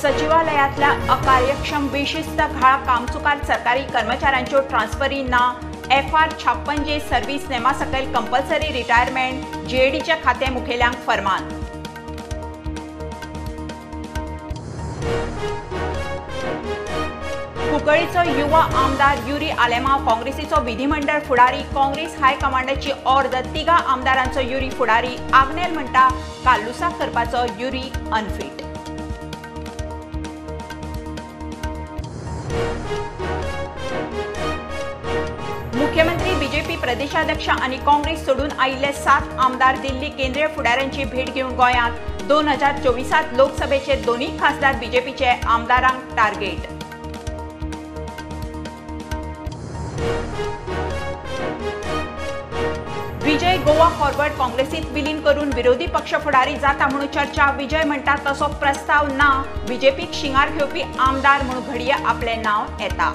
सचिवालयातल्या अकार्यक्षम बेशिस्त घाळ कामचुकार सरकारी कर्मचाऱ्यांच्यो ट्रान्सफरींना FR56J सर्व्हिस नेमा सकयल कंपल्सरी रिटायरमेंट JADच्या खाते मुखेल्यांक फरमान। कुंकळ्ळेचो युवा आमदार युरी आलेमांव काँग्रेसीचो विधिमंडळ फुडारी काँग्रेस हायकमांडाची ऑर्द तिगा आमदारांचो युरी फुडारी आग्नेल म्हणटा कालुसा करपाचो युरी अनफिट। मुख्यमंत्री बीजेपी प्रदेशाध्यक्ष आणि काँग्रेस सोडून आयिल्ले 7 आमदार दिल्ली केंद्रीय फुडाऱ्यांची भेट घेवन गोंयांत 2024 लोकसभेचे दोन्ही खासदार बीजेपीचे आमदारांक टार्गेट। विजय गोवा फॉरवर्ड काँग्रेसीत विलीन करून विरोधी पक्ष फुडारी जाता म्हणून चर्चा। विजय म्हणटा तसो प्रस्ताव ना, बीजेपीक शिंगार घेवपी आमदार म्हणून घडये आपले नाव येता।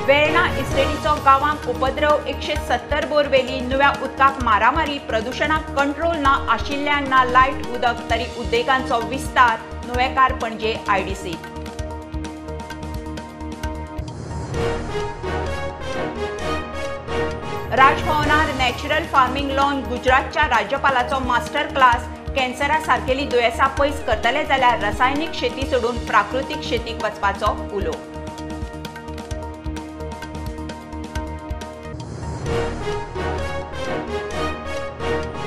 वेर्णा इस्टेटीचो गांवांक उपद्रव 170 बोरवेली नुव्या उदकाक मारामारी प्रदूषणाक कंट्रोल ना आशिल्ल्यांक ना लायट उदक तरी उद्देगांचो विस्तार नुवेकार पणजे IDC। राजभवनार नॅचरल फार्मिंग लॉन गुजरातच्या राज्यपालाचो मास्टर क्लास। कॅन्सरा सारकेली दुयेंसां पयस करतले जाल्यार रासायनिक शेती सोडून प्राकृतीक शेतीक वचपाचो उलो।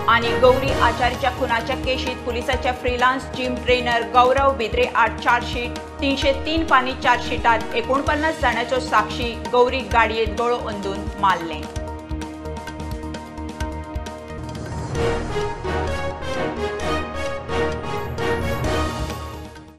आणि गौरी आचार्यच्या खुनाच्या केशीत पुलिसाच्या फ्रीलान्स जिम ट्रेनर गौरव बिद्रे आड चार्जशीट। 303 पानी चार्जशीटात 49 जाणांच्यो साक्षी गौरी गाडयेत गळो ओंदून मारले।